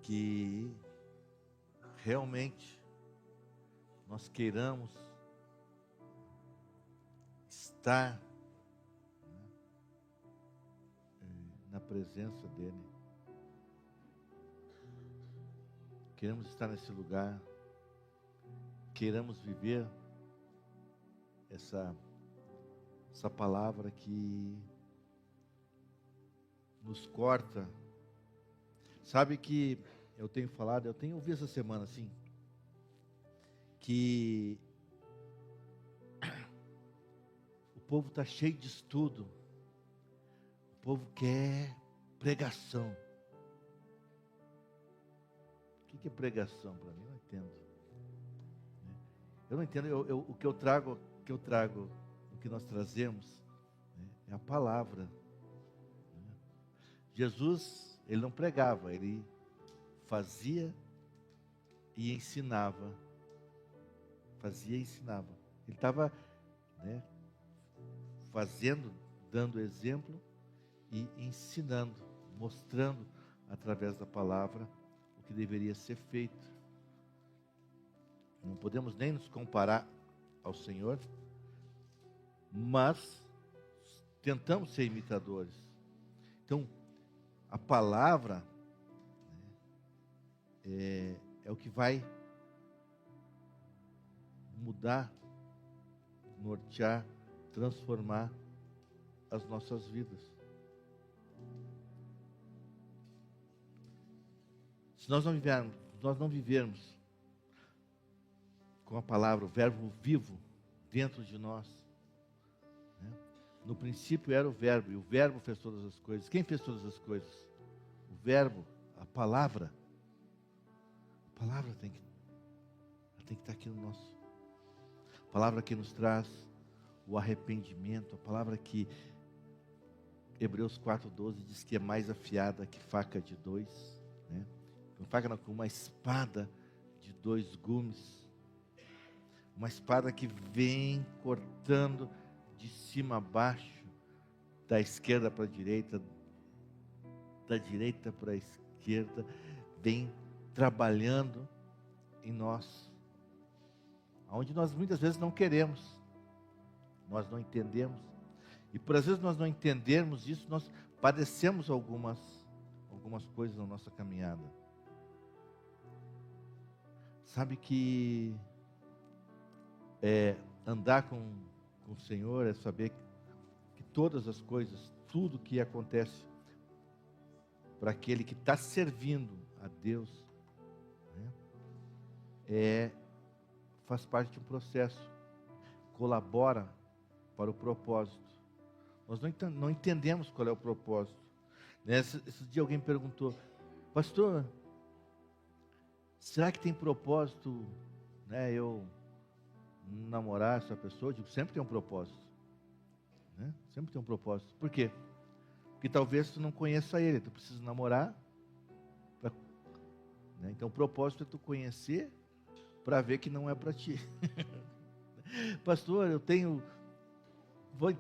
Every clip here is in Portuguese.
que realmente nós queiramos estar na presença dEle. Queremos estar nesse lugar, queremos viver essa palavra que nos corta. Sabe que eu tenho falado, eu tenho ouvido essa semana assim, que o povo está cheio de estudo, o povo quer pregação. O que é pregação para mim? Eu não entendo. Eu não entendo. O que eu trago, o que nós trazemos, é a palavra. Jesus, ele não pregava, ele fazia e ensinava. Fazia e ensinava. Ele estava fazendo, dando exemplo e ensinando, mostrando através da palavra o que deveria ser feito. Não podemos nem nos comparar ao Senhor, mas tentamos ser imitadores. Então, a palavra é o que vai mudar, nortear, transformar as nossas vidas. Se nós não vivermos com a palavra, o verbo vivo dentro de nós, no princípio era o verbo, e o verbo fez todas as coisas. Quem fez todas as coisas? O verbo, a palavra. A palavra tem que estar aqui no nosso. A palavra que nos traz o arrependimento, a palavra que Hebreus 4:12 diz que é mais afiada que faca de dois, faca com uma espada de dois gumes. Uma espada que vem cortando de cima a baixo, da esquerda para a direita, da direita para a esquerda, vem trabalhando em nós. Onde nós muitas vezes não queremos, nós não entendemos. E por às vezes nós não entendermos isso, nós padecemos algumas coisas na nossa caminhada. Sabe que andar com o Senhor é saber que todas as coisas, tudo que acontece para aquele que está servindo a Deus, faz parte de um processo, colabora para o propósito. Nós não entendemos qual é o propósito. Esse dia alguém perguntou: pastor, será que tem propósito, eu namorar essa pessoa? Eu digo, sempre tem um propósito. Sempre tem um propósito. Por quê? Porque talvez tu não conheça ele, tu precisa namorar. Então o propósito é tu conhecer para ver que não é para ti. Pastor, vou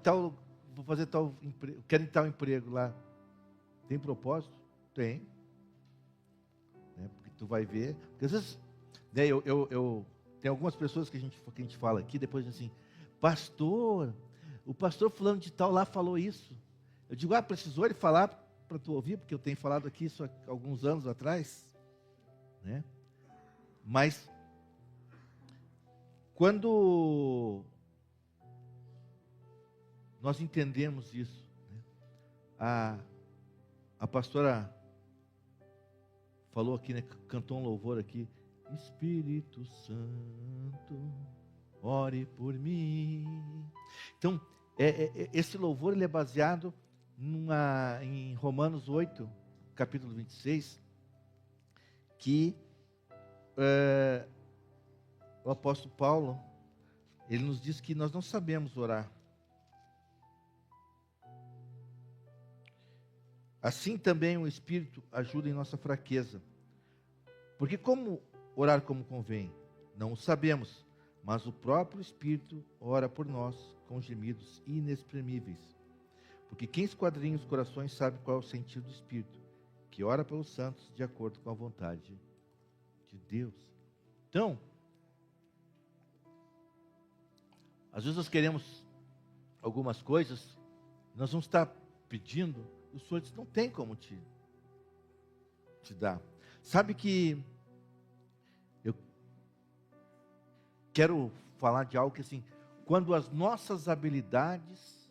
fazer tal emprego, quero ir tal emprego lá. Tem propósito? Tem. Porque tu vai ver. Porque às vezes, tem algumas pessoas que a gente fala aqui, depois assim, pastor, o pastor fulano de tal lá falou isso. Eu digo, precisou ele falar para tu ouvir, porque eu tenho falado aqui isso há alguns anos atrás. Mas, quando nós entendemos isso, a pastora falou aqui, cantou um louvor aqui, Espírito Santo, ore por mim. Então, esse louvor ele é baseado em Romanos 8, capítulo 26, que o apóstolo Paulo, ele nos diz que nós não sabemos orar. Assim também o Espírito ajuda em nossa fraqueza. Porque como orar como convém? Não o sabemos, mas o próprio Espírito ora por nós com gemidos inexprimíveis. Porque quem esquadrinha os corações sabe qual é o sentido do Espírito, que ora pelos santos de acordo com a vontade de Deus. Então, às vezes nós queremos algumas coisas, nós vamos estar pedindo, e o Senhor diz, não tem como te dar. Sabe que eu quero falar de algo que assim, quando nossas habilidades,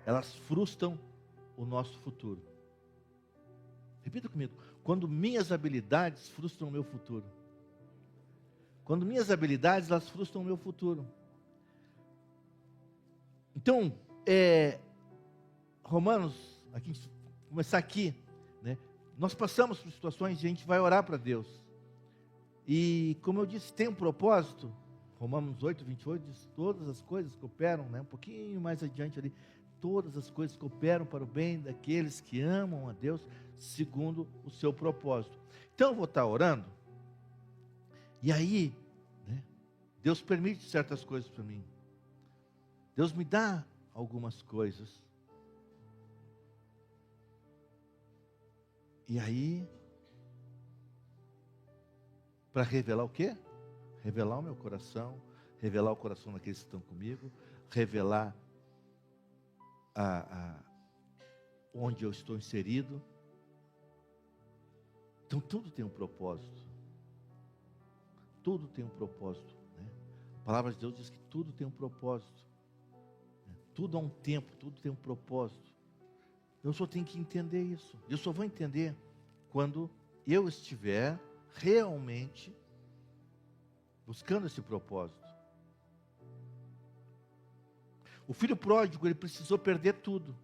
elas frustram o nosso futuro. Repita comigo, quando minhas habilidades frustram o meu futuro. Quando minhas habilidades, elas frustram o meu futuro. Então, Romanos, aqui, começar aqui, né? Nós passamos por situações e a gente vai orar para Deus. E, como eu disse, tem um propósito. Romanos 8, 28 diz, todas as coisas cooperam, né? Um pouquinho mais adiante ali, todas as coisas cooperam para o bem daqueles que amam a Deus, segundo o seu propósito. Então, eu vou estar orando, e aí, né, Deus permite certas coisas para mim. Deus me dá algumas coisas. E aí, para revelar o quê? Revelar o meu coração, revelar o coração daqueles que estão comigo, revelar onde eu estou inserido. Então tudo tem um propósito. Tudo tem um propósito, né? A palavra de Deus diz que tudo tem um propósito, né? Tudo há um tempo, tudo tem um propósito. Eu só tenho que entender isso. Eu só vou entender quando eu estiver realmente buscando esse propósito. O filho pródigo, ele precisou perder tudo.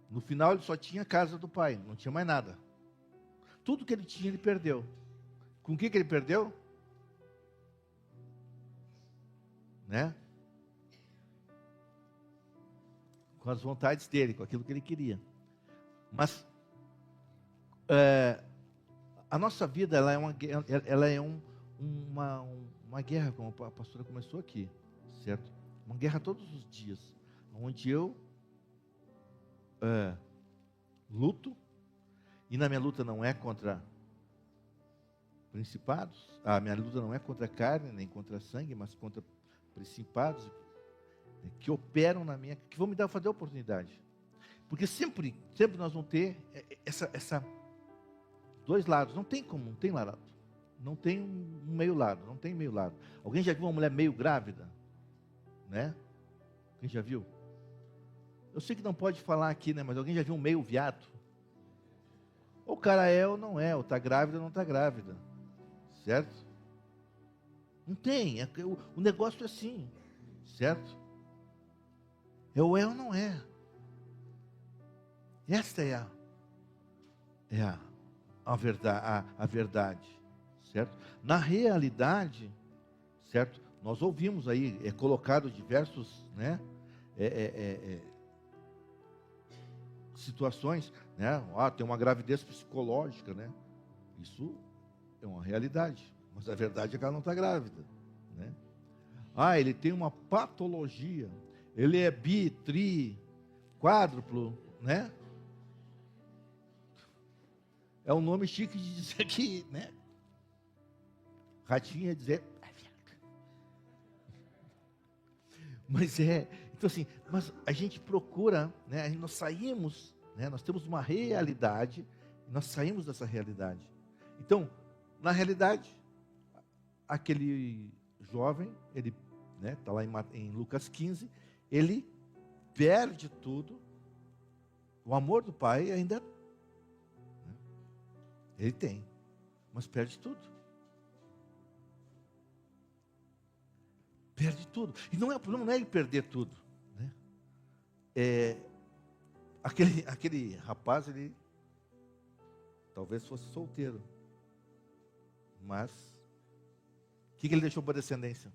No final ele só tinha a casa do pai, não tinha mais nada. Tudo que ele tinha ele perdeu. Com o que ele perdeu? Né? Com as vontades dele, com aquilo que ele queria. Mas a nossa vida, ela é uma guerra, como a pastora começou aqui, certo? Uma guerra todos os dias, onde eu luto, e na minha luta não é contra principados, a minha luta não é contra a carne, nem contra sangue, mas contra principados que operam na minha, que vão me dar fazer a oportunidade. Porque sempre nós vamos ter essa dois lados, não tem como, não tem lado. Não tem um meio lado, não tem meio lado. Alguém já viu uma mulher meio grávida? Né? Quem já viu? Eu sei que não pode falar aqui, né? Mas alguém já viu um meio viado? Ou o cara é ou não é, ou está grávida ou não está grávida. Certo? Não tem, o negócio é assim. Certo? É ou não é. Esta é a verdade. Certo? Na realidade, certo? Nós ouvimos aí, colocado diversos, né? Situações, né? Tem uma gravidez psicológica, né? Isso é uma realidade, mas a verdade é que ela não está grávida, né? Ele tem uma patologia, ele é bi, tri, quádruplo, né? É um nome chique de dizer que, né? Ratinho ia dizer, mas então assim, mas a gente procura, né? Nós saímos, né? Nós temos uma realidade, nós saímos dessa realidade. Então, na realidade, aquele jovem, ele, né? Está lá em Lucas 15, ele perde tudo, o amor do pai ainda, né? Ele tem, mas perde tudo. Perde tudo. E não é o problema, não é ele perder tudo, né? Aquele rapaz, ele talvez fosse solteiro, mas o que ele deixou para a descendência?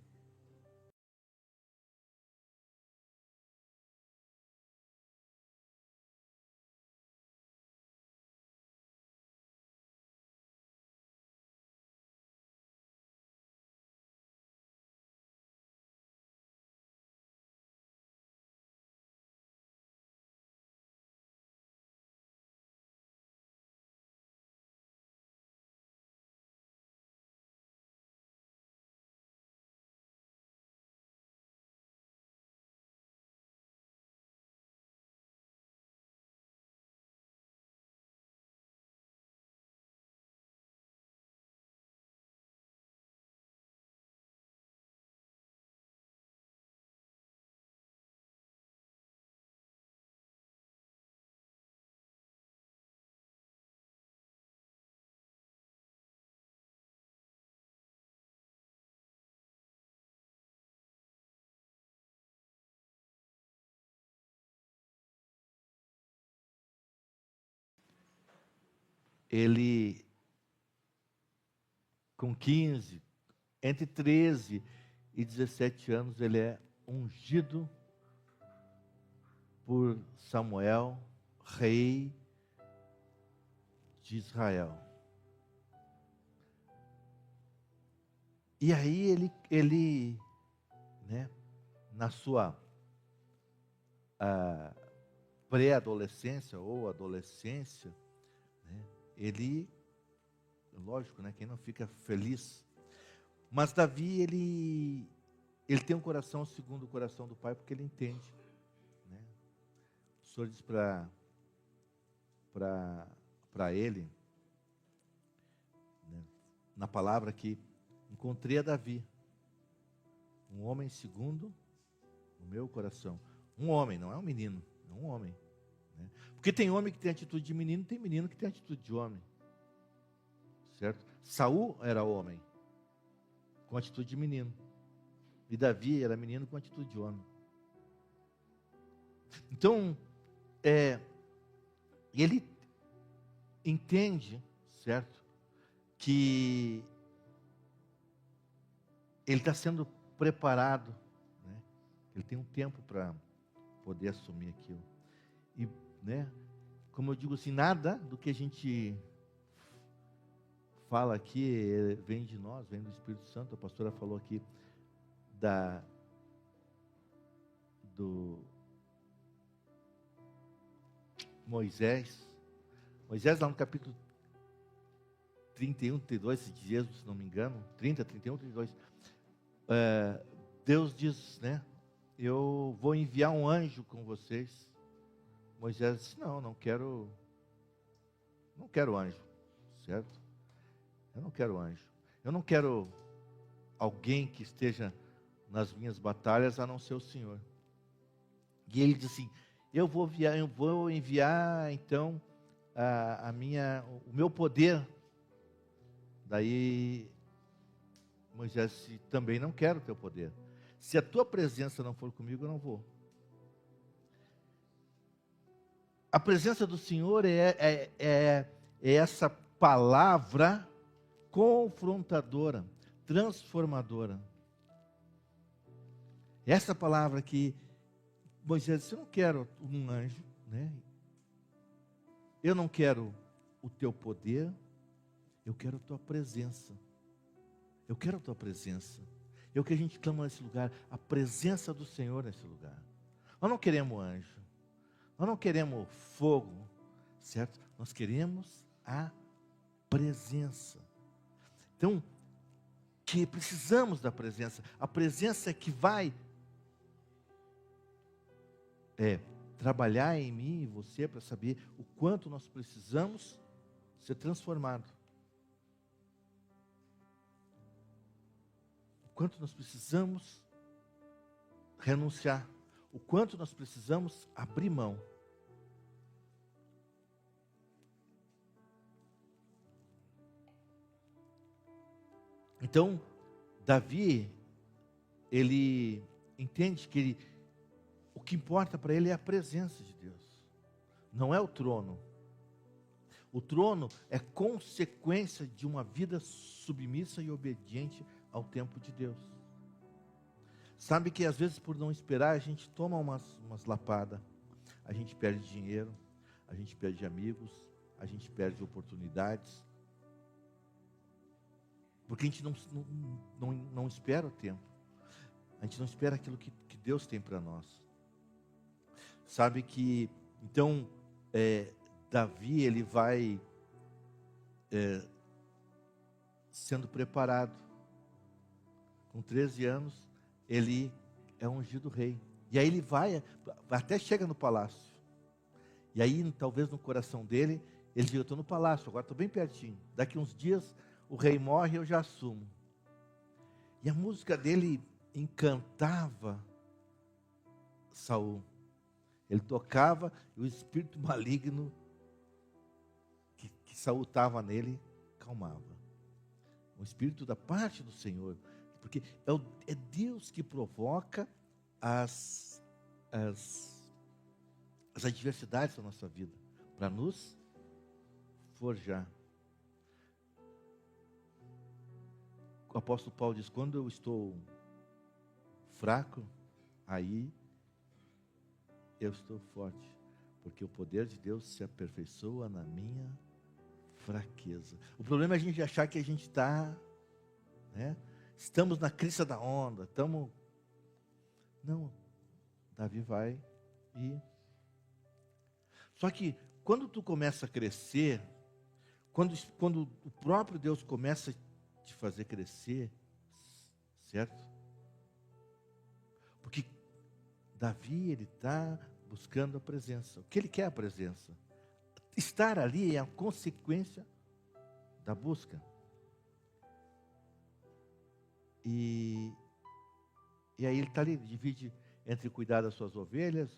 ele, com 15, entre 13 e 17 anos, ele é ungido por Samuel, rei de Israel. E aí ele né, na sua pré-adolescência ou adolescência, né, ele, lógico, né, quem não fica feliz, mas Davi, ele tem um coração segundo o coração do pai, porque ele entende, né? O Senhor diz para ele, né, na palavra que encontrei a Davi, um homem segundo o meu coração. Um homem, não é um menino, é um homem, né? Porque tem homem que tem atitude de menino, tem menino que tem atitude de homem, certo? Saul era homem, com atitude de menino, e Davi era menino com atitude de homem. Então, ele entende, certo, que ele está sendo preparado, né? Ele tem um tempo para poder assumir aquilo. E, né, como eu digo assim, nada do que a gente fala aqui vem de nós, vem do Espírito Santo. A pastora falou aqui do Moisés. Moisés, lá no capítulo 31, 32, se Jesus, se não me engano, 30, 31, 32, Deus diz, né, eu vou enviar um anjo com vocês. Moisés disse, não quero anjo, certo? Eu não quero anjo. Eu não quero alguém que esteja nas minhas batalhas, a não ser o Senhor. E ele diz assim, eu vou enviar então o meu poder. Daí Moisés disse, também não quero o teu poder. Se a tua presença não for comigo, eu não vou. A presença do Senhor é essa palavra confrontadora, transformadora. Essa palavra que Moisés disse, eu não quero um anjo, né? Eu não quero o teu poder, eu quero a tua presença. Eu quero a tua presença. É o que a gente clama nesse lugar, a presença do Senhor nesse lugar. Nós não queremos anjo, nós não queremos fogo, certo? Nós queremos a presença. Então, que precisamos da presença. A presença é que vai trabalhar em mim e você para saber o quanto nós precisamos ser transformados. O quanto nós precisamos renunciar. O quanto nós precisamos abrir mão. Então, Davi, ele entende que o que importa para ele é a presença de Deus. Não é o trono. O trono é consequência de uma vida submissa e obediente ao tempo de Deus. Sabe que às vezes por não esperar a gente toma umas lapadas. A gente perde dinheiro, a gente perde amigos, a gente perde oportunidades. Porque a gente não espera o tempo. A gente não espera aquilo que Deus tem para nós. Sabe que, então, Davi, ele vai sendo preparado. Com 13 anos, ele é ungido rei. E aí ele vai, até chega no palácio. E aí, talvez no coração dele, ele diz, eu estou no palácio, agora estou bem pertinho. Daqui uns dias, o rei morre e eu já assumo. E a música dele encantava Saul. Ele tocava e o espírito maligno que Saul estava nele, calmava. O espírito da parte do Senhor. Porque é Deus que provoca as adversidades da nossa vida. Para nos forjar. o apóstolo Paulo diz, quando eu estou fraco, aí eu estou forte, porque o poder de Deus se aperfeiçoa na minha fraqueza. O problema é a gente achar que a gente está, né? Estamos na crista da onda, estamos... Não, Davi vai e... Só que quando tu começa a crescer, quando o próprio Deus começa a te fazer crescer, certo? Porque Davi, ele está buscando a presença. O que ele quer é a presença. Estar ali é a consequência da busca. E aí ele está ali, divide entre cuidar das suas ovelhas,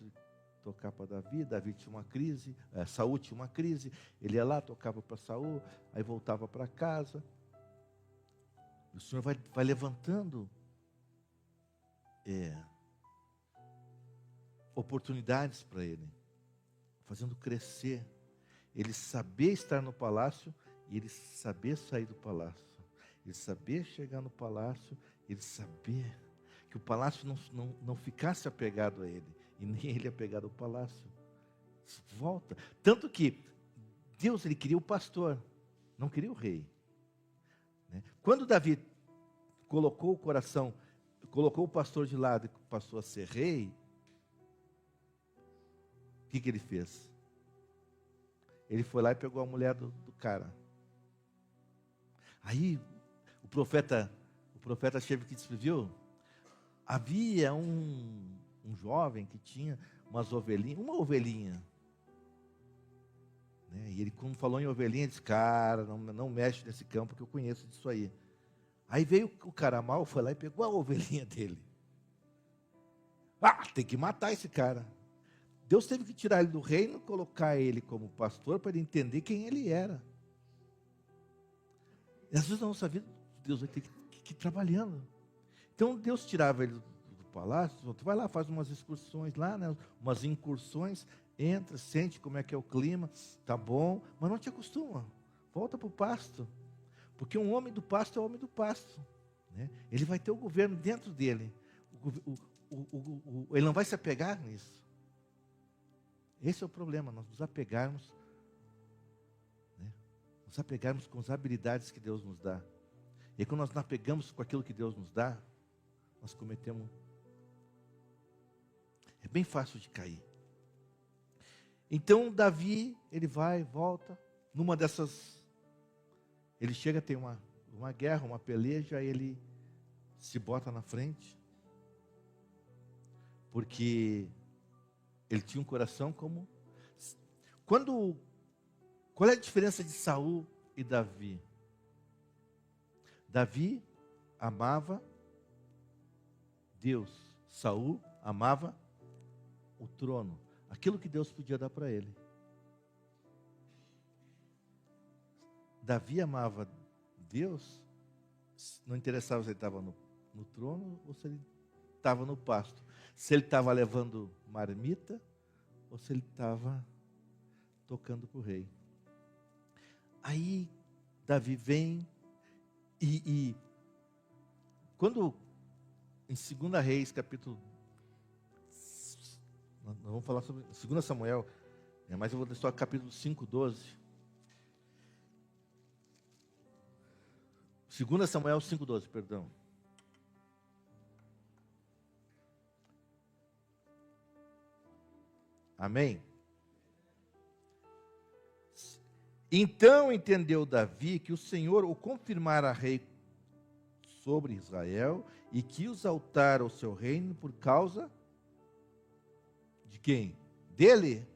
tocar para Davi. Davi tinha uma crise, Saul tinha uma crise, ele ia lá, tocava para Saul, aí voltava para casa. O Senhor vai levantando oportunidades para ele, fazendo crescer, ele saber estar no palácio e ele saber sair do palácio, ele saber chegar no palácio, ele saber que o palácio não ficasse apegado a ele, e nem ele apegado ao palácio. Volta. Tanto que Deus, ele queria o pastor, não queria o rei. Né? Quando Davi colocou o pastor de lado e passou a ser rei, o que ele fez? Ele foi lá e pegou a mulher do cara. Aí o profeta chega que descreveu, havia um jovem que tinha uma ovelhinha. Né? E ele, quando falou em ovelhinha, disse, cara, não mexe nesse campo que eu conheço disso aí. Aí veio o cara mau, foi lá e pegou a ovelhinha dele. Tem que matar esse cara. Deus teve que tirar ele do reino e colocar ele como pastor para ele entender quem ele era. E às vezes na nossa vida, Deus vai ter que ir trabalhando. Então Deus tirava ele do palácio, tu vai lá, faz umas excursões lá, né? Umas incursões, entra, sente como é que é o clima, tá bom, mas não te acostuma. Volta para o pasto. Porque um homem do pasto é o homem do pasto. Né? Ele vai ter o governo dentro dele. Ele não vai se apegar nisso. Esse é o problema, nós nos apegarmos, né? Nos apegarmos com as habilidades que Deus nos dá. E quando nós nos apegamos com aquilo que Deus nos dá, nós cometemos... É bem fácil de cair. Então Davi, ele vai, volta, numa dessas... Ele chega, tem uma guerra, uma peleja, ele se bota na frente, porque ele tinha um coração como... Qual é a diferença de Saul e Davi? Davi amava Deus, Saul amava o trono, aquilo que Deus podia dar para ele. Davi amava Deus, não interessava se ele estava no trono ou se ele estava no pasto, se ele estava levando marmita ou se ele estava tocando para o rei. Aí Davi vem e quando em 2 Reis, capítulo... Nós vamos falar sobre 2 Samuel, mas eu vou ler só capítulo 5, 12. 2 Samuel 5, 12, perdão. Amém? Então entendeu Davi que o Senhor o confirmara rei sobre Israel e que os altara o seu reino por causa de quem? Dele?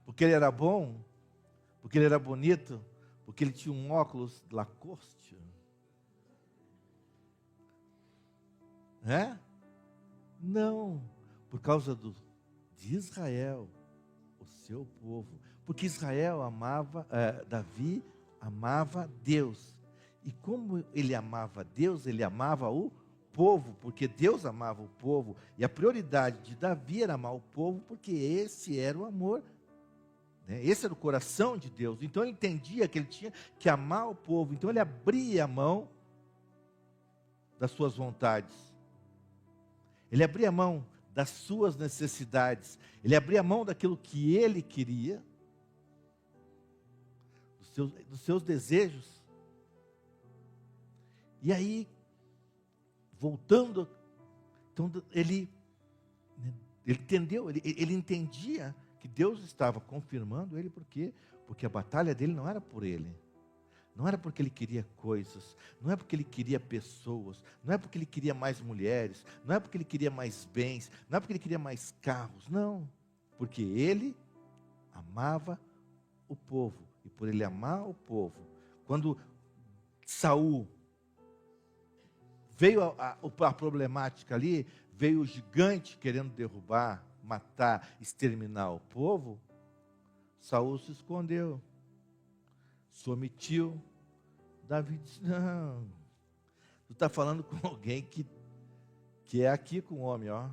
Porque ele era bom? Porque ele era bonito? Porque ele tinha um óculos Lacoste? Não, por causa de Israel, o seu povo. Porque Israel amava, Davi amava Deus. E como ele amava Deus, ele amava o povo, porque Deus amava o povo. E a prioridade de Davi era amar o povo, porque esse era o amor, né? Esse era o coração de Deus. Então ele entendia que ele tinha que amar o povo. Então ele abria a mão das suas vontades. Ele abria mão das suas necessidades. Ele abria mão daquilo que ele queria, dos seus desejos. E aí, voltando, então ele entendeu, ele entendia que Deus estava confirmando ele, por quê? Porque a batalha dele não era por ele. Não era porque ele queria coisas, não é porque ele queria pessoas, não é porque ele queria mais mulheres, não é porque ele queria mais bens, não é porque ele queria mais carros, não. Porque ele amava o povo. E por ele amar o povo, quando Saul veio a problemática ali, veio o gigante querendo derrubar, matar, exterminar o povo, Saul se escondeu. Se omitiu. Davi disse, não, tu está falando com alguém que é aqui com o homem, ó.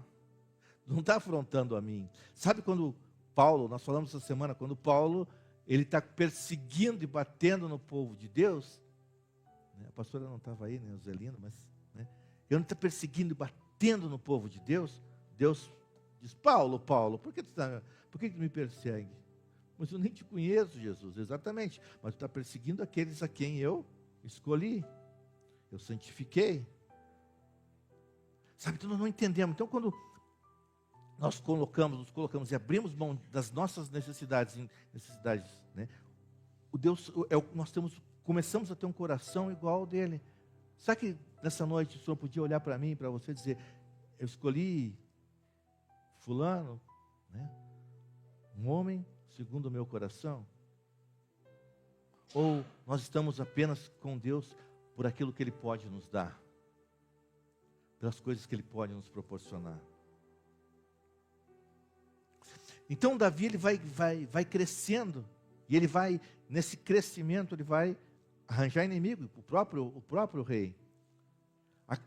Não está afrontando a mim. Sabe quando Paulo, nós falamos essa semana, quando Paulo, ele está perseguindo e batendo no povo de Deus, né? A pastora não estava aí, né, o Zelino, mas, né, ele está perseguindo e batendo no povo de Deus, Deus diz, Paulo, por que tu me persegue? Mas eu nem te conheço, Jesus, exatamente. Mas tu está perseguindo aqueles a quem eu escolhi, eu santifiquei. Sabe, então nós não entendemos. Então quando nós nos colocamos e abrimos mão das nossas necessidades, né? Começamos a ter um coração igual ao dele. Sabe que nessa noite o Senhor podia olhar para mim, para você e dizer, eu escolhi fulano, né? Um homem segundo o meu coração? Ou nós estamos apenas com Deus por aquilo que Ele pode nos dar? Pelas coisas que Ele pode nos proporcionar? Então Davi, ele vai crescendo, e ele vai, nesse crescimento, ele vai arranjar inimigo, o próprio rei.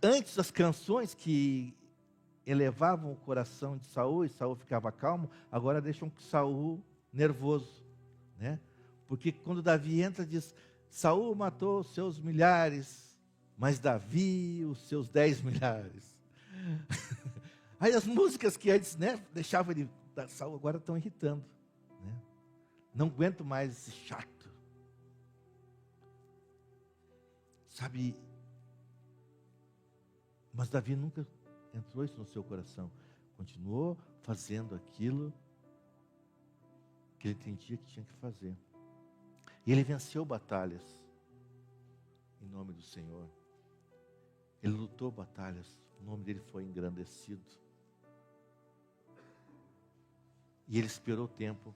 Antes, as canções que elevavam o coração de Saul, e Saul ficava calmo, agora deixam Saul nervoso, né? Porque quando Davi entra, diz, Saul matou os seus milhares, mas Davi os seus 10 milhares. Aí as músicas que antes, né, deixavam ele, Saul, agora estão irritando, né? Não aguento mais esse chato. Sabe, mas Davi nunca entrou isso no seu coração. Continuou fazendo aquilo que ele entendia que tinha que fazer. E ele venceu batalhas em nome do Senhor. Ele lutou batalhas, o nome dele foi engrandecido. E ele esperou o tempo.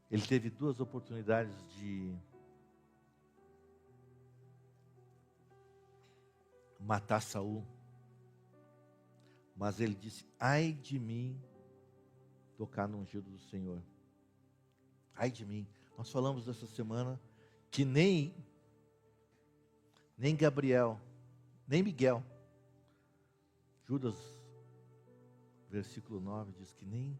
Ele teve 2 oportunidades de matar Saul. Mas ele disse, ai de mim tocar no ungido do Senhor. Ai de mim. Nós falamos essa semana que nem Gabriel, nem Miguel. Judas, versículo 9, diz que nem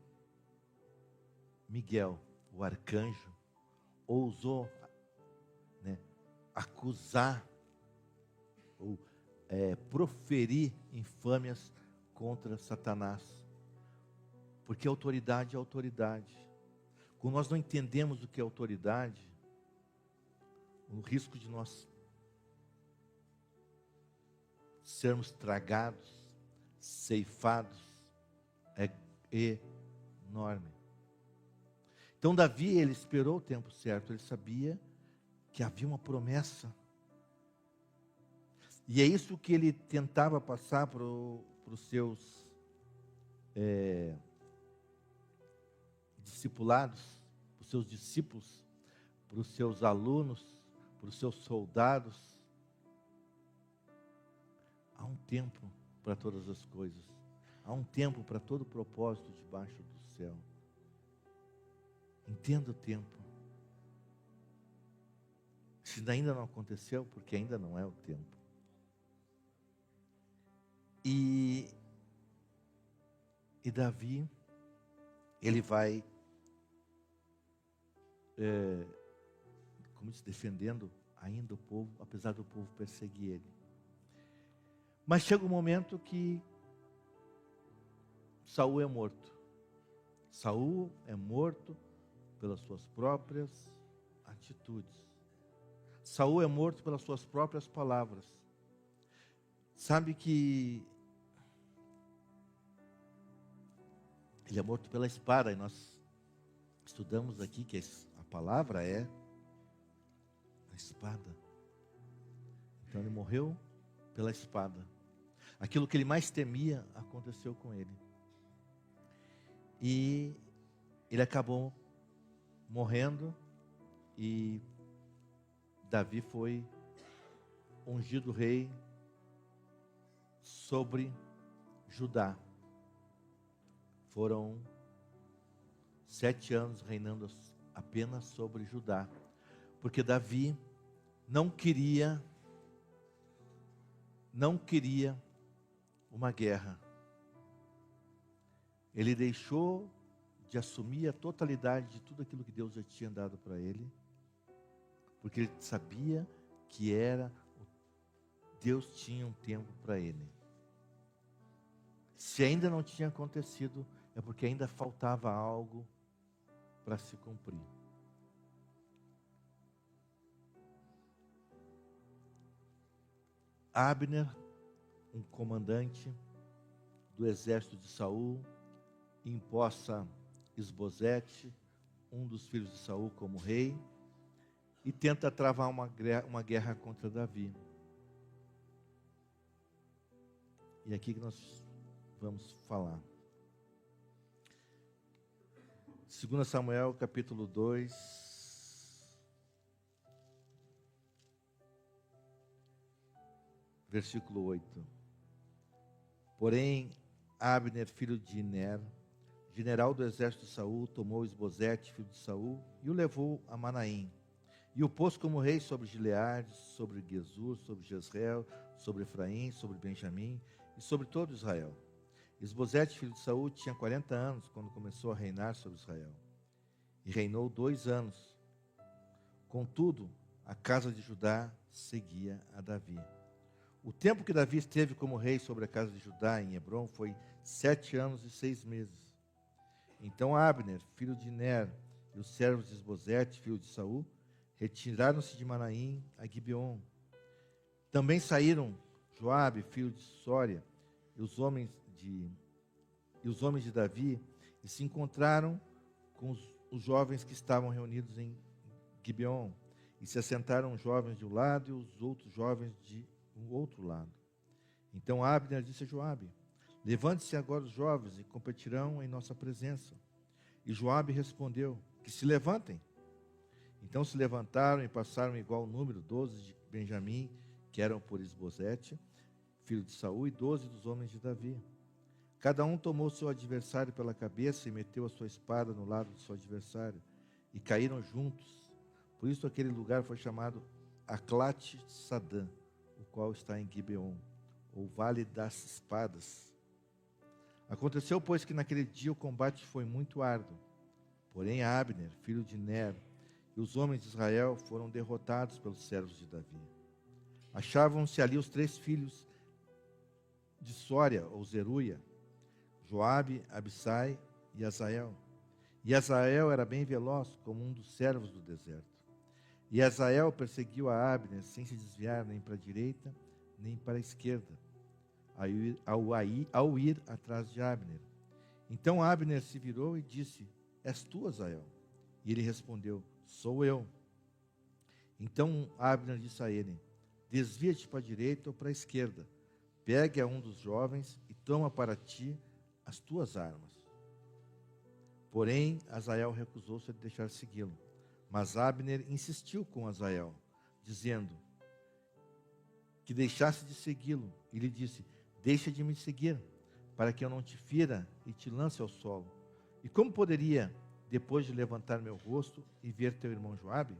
Miguel, o arcanjo, ousou, né, acusar ou proferir infâmias contra Satanás. Porque autoridade é autoridade. Quando nós não entendemos o que é autoridade, o risco de nós sermos tragados, ceifados, é enorme. Então Davi, ele esperou o tempo certo, ele sabia que havia uma promessa. E é isso que ele tentava passar para os seus discipulados, para os seus discípulos, para os seus alunos, para os seus soldados. Há um tempo para todas as coisas. Há um tempo para todo propósito debaixo do céu. Entenda o tempo. Se ainda não aconteceu, porque ainda não é o tempo. E Davi, ele vai, como diz, defendendo ainda o povo, apesar do povo perseguir ele. Mas chega um momento que Saul é morto. Saul é morto pelas suas próprias atitudes. Saul é morto pelas suas próprias palavras. Sabe que ele é morto pela espada, e nós estudamos aqui que a palavra é a espada. Então ele morreu pela espada. Aquilo que ele mais temia aconteceu com ele. E ele acabou morrendo, e Davi foi ungido rei sobre Judá. Foram 7 anos reinando apenas sobre Judá, porque Davi não queria uma guerra. Ele deixou de assumir a totalidade de tudo aquilo que Deus já tinha dado para ele, porque ele sabia que Deus tinha um tempo para ele. Se ainda não tinha acontecido, é porque ainda faltava algo para se cumprir. Abner, um comandante do exército de Saul, empossa Isbosete, um dos filhos de Saul, como rei, e tenta travar uma guerra contra Davi. E aqui que nós vamos falar. 2 Samuel, capítulo 2, versículo 8. Porém, Abner, filho de Ner, general do exército de Saul, tomou Isbosete, filho de Saul, e o levou a Manaim. E o pôs como rei sobre Gileade, sobre Gesur, sobre Jezreel, sobre Efraim, sobre Benjamim e sobre todo Israel. Isbosete, filho de Saul, tinha 40 anos quando começou a reinar sobre Israel. E reinou 2 anos. Contudo, a casa de Judá seguia a Davi. O tempo que Davi esteve como rei sobre a casa de Judá em Hebrom foi 7 anos e 6 meses. Então Abner, filho de Ner, e os servos de Isbosete, filho de Saul, retiraram-se de Manaim a Gibeon. Também saíram Joabe, filho de Sória, e os homens de Davi, e se encontraram com os jovens que estavam reunidos em Gibeon, e se assentaram os jovens de um lado e os outros jovens de um outro lado. Então Abner disse a Joabe: levante-se agora os jovens e competirão em nossa presença. E Joabe respondeu: que se levantem. Então se levantaram e passaram igual número, 12 de Benjamim, que eram por Isbosete, filho de Saul, e 12 dos homens de Davi. Cada um tomou seu adversário pela cabeça e meteu a sua espada no lado do seu adversário, e caíram juntos. Por isso aquele lugar foi chamado Aclate-Sadã, o qual está em Gibeon, ou Vale das Espadas. Aconteceu, pois, que naquele dia o combate foi muito árduo. Porém Abner, filho de Ner, e os homens de Israel foram derrotados pelos servos de Davi. Achavam-se ali os 3 filhos de Sória, ou Zeruia, Joabe, Abissai e Azael. E Azael era bem veloz, como um dos servos do deserto. E Azael perseguiu a Abner, sem se desviar nem para a direita, nem para a esquerda, ao ir atrás de Abner. Então Abner se virou e disse: és tu, Azael? E ele respondeu: sou eu. Então Abner disse a ele: desvia-te para a direita ou para a esquerda, pegue a um dos jovens e toma para ti as tuas armas. Porém, Azael recusou-se a deixar segui-lo. Mas Abner insistiu com Azael, dizendo que deixasse de segui-lo. E lhe disse: deixa de me seguir, para que eu não te fira e te lance ao solo. E como poderia, depois de levantar meu rosto e ver teu irmão Joabe?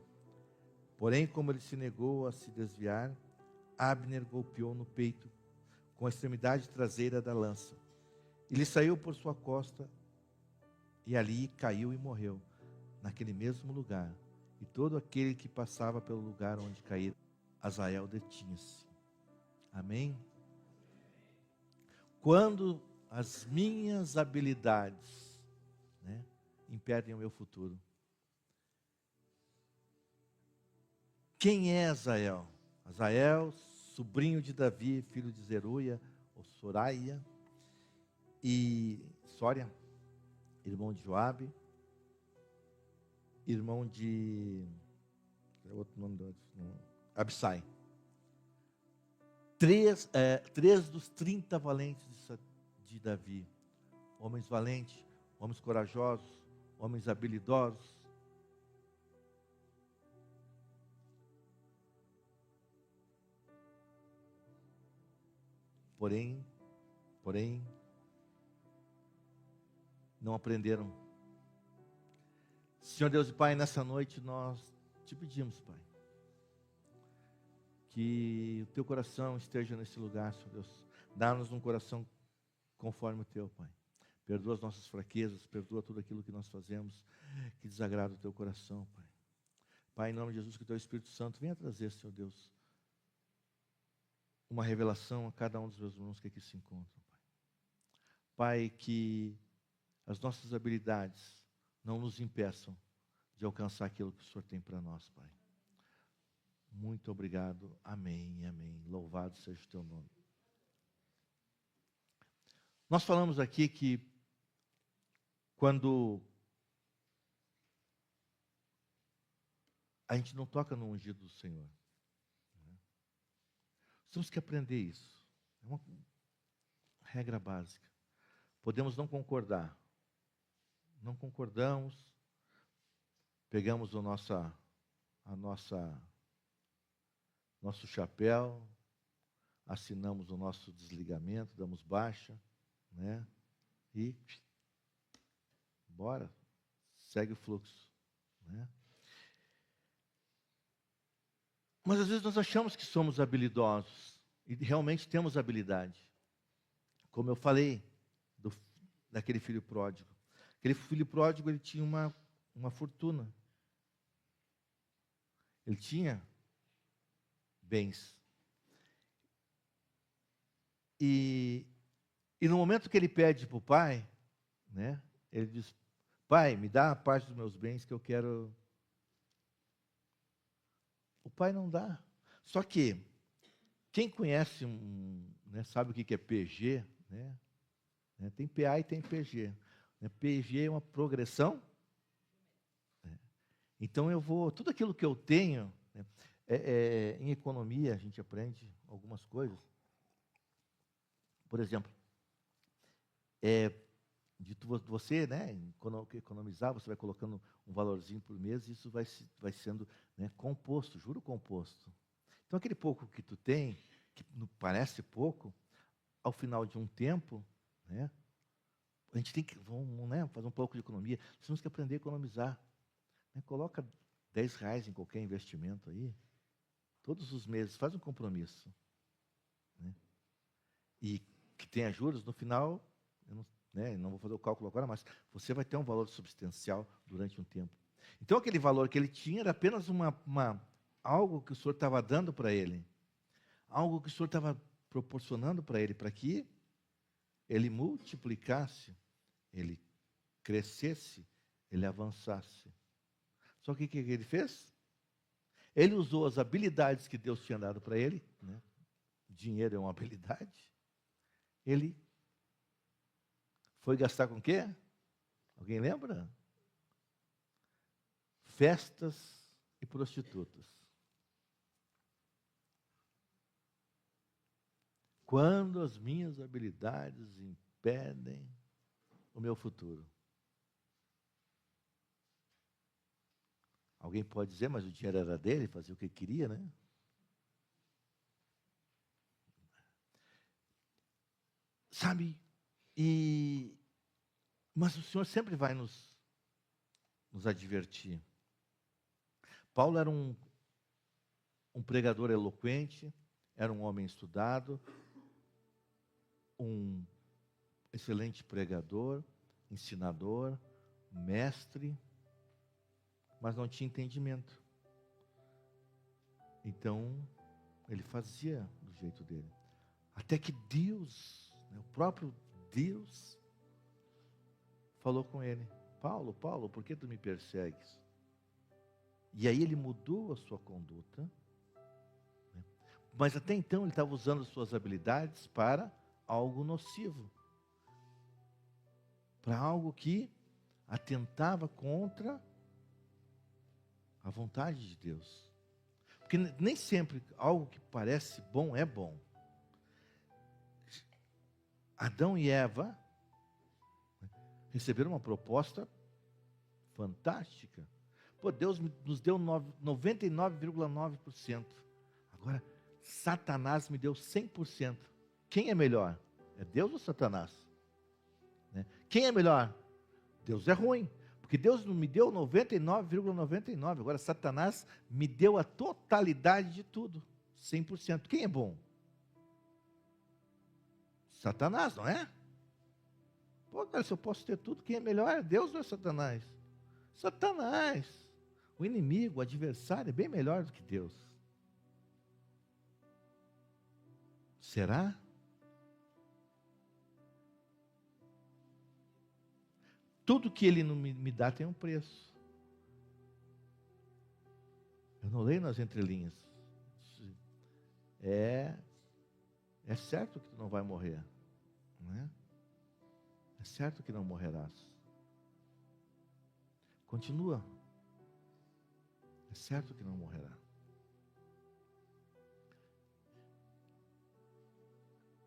Porém, como ele se negou a se desviar, Abner golpeou no peito com a extremidade traseira da lança. Ele saiu por sua costa e ali caiu e morreu, naquele mesmo lugar. E todo aquele que passava pelo lugar onde caíra, Azael detinha-se. Amém? quando as minhas habilidades, né, impedem o meu futuro. Quem é Azael? Azael, sobrinho de Davi, filho de Zeruia, ou Soraia, e Sória, irmão de Joabe, irmão de... outro nome do Abissai. Três dos 30 valentes de Davi. Homens valentes, homens corajosos, homens habilidosos. Porém, não aprenderam. Senhor Deus e Pai, nessa noite nós te pedimos, Pai, que o teu coração esteja nesse lugar, Senhor Deus. Dá-nos um coração conforme o teu, Pai. Perdoa as nossas fraquezas, perdoa tudo aquilo que nós fazemos que desagrada o teu coração, Pai. Pai, em nome de Jesus, que o teu Espírito Santo venha trazer, Senhor Deus, uma revelação a cada um dos meus irmãos que aqui se encontram, Pai. Pai, que as nossas habilidades não nos impeçam de alcançar aquilo que o Senhor tem para nós, Pai. Muito obrigado. Amém, amém. Louvado seja o teu nome. Nós falamos aqui que quando a gente não toca no ungido do Senhor, né? Temos que aprender isso. É uma regra básica. Podemos não concordar. Não concordamos. Pegamos nosso chapéu, assinamos o nosso desligamento, damos baixa, né? E bora, segue o fluxo, né? Mas às vezes nós achamos que somos habilidosos e realmente temos habilidade. Como eu falei daquele filho pródigo. Aquele filho pródigo, ele tinha uma fortuna. Ele tinha bens. E no momento que ele pede para o pai, né, ele diz: pai, me dá a parte dos meus bens que eu quero. O pai não dá. Só que, quem conhece, né, sabe o que é PG, né? Tem PA e tem PG. PG é uma progressão. Então tudo aquilo que eu tenho, né, em economia a gente aprende algumas coisas. Por exemplo, você, né, economizar, você vai colocando um valorzinho por mês, e isso vai sendo, né, composto, juro composto. Então aquele pouco que tu tem, que parece pouco, ao final de um tempo, né, a gente tem que fazer um pouco de economia. Nós temos que aprender a economizar. Coloca R$10 em qualquer investimento aí, todos os meses, faz um compromisso, né? E que tenha juros, no final, eu não vou fazer o cálculo agora, mas você vai ter um valor substancial durante um tempo. Então aquele valor que ele tinha era apenas algo que o Senhor estava dando para ele, algo que o Senhor estava proporcionando para ele, para que ele multiplicasse, ele crescesse, ele avançasse. Só que o que ele fez? Ele usou as habilidades que Deus tinha dado para ele, né? Dinheiro é uma habilidade. Ele foi gastar com o quê? Alguém lembra? Festas e prostitutas. Quando as minhas habilidades impedem o meu futuro. Alguém pode dizer, mas o dinheiro era dele, fazia o que queria, né? Sabe? Mas o Senhor sempre vai nos advertir. Paulo era um pregador eloquente, era um homem estudado, um excelente pregador, ensinador, mestre, mas não tinha entendimento. Então, ele fazia do jeito dele. Até que Deus, O próprio Deus falou com ele: Paulo, Paulo, por que tu me persegues? E aí ele mudou a sua conduta, né? Mas até então ele estava usando as suas habilidades para algo nocivo, para algo que atentava contra a vontade de Deus. Porque nem sempre algo que parece bom é bom. Adão e Eva receberam uma proposta fantástica. Pô, Deus nos deu 99,9%. Agora, Satanás me deu 100%. Quem é melhor? É Deus ou Satanás? Né? Quem é melhor? Deus é ruim. Porque Deus não me deu 99,99%. Agora, Satanás me deu a totalidade de tudo. 100%. Quem é bom? Satanás, não é? Pô, cara, se eu posso ter tudo, quem é melhor? É Deus ou é Satanás? Satanás. O inimigo, o adversário, é bem melhor do que Deus. Será? Tudo que ele não me dá tem um preço. Eu não leio nas entrelinhas. É certo que tu não vai morrer, né? É certo que não morrerás. Continua. É certo que não morrerá.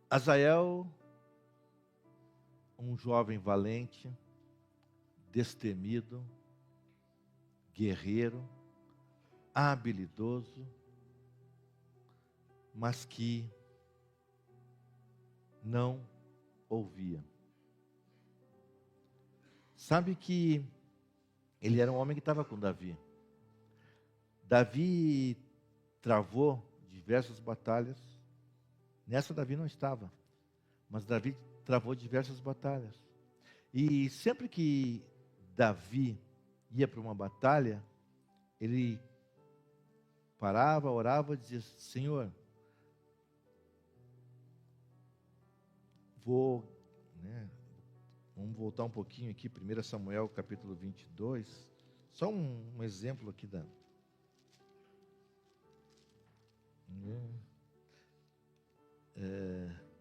Azael, um jovem valente, destemido, guerreiro, habilidoso, mas que não ouvia. Sabe que ele era um homem que estava com Davi. Davi travou diversas batalhas. Nessa Davi não estava, mas Davi travou diversas batalhas. E sempre que Davi ia para uma batalha, ele parava, orava e dizia: Senhor, vamos voltar um pouquinho aqui, 1 Samuel capítulo 22, só um exemplo aqui da...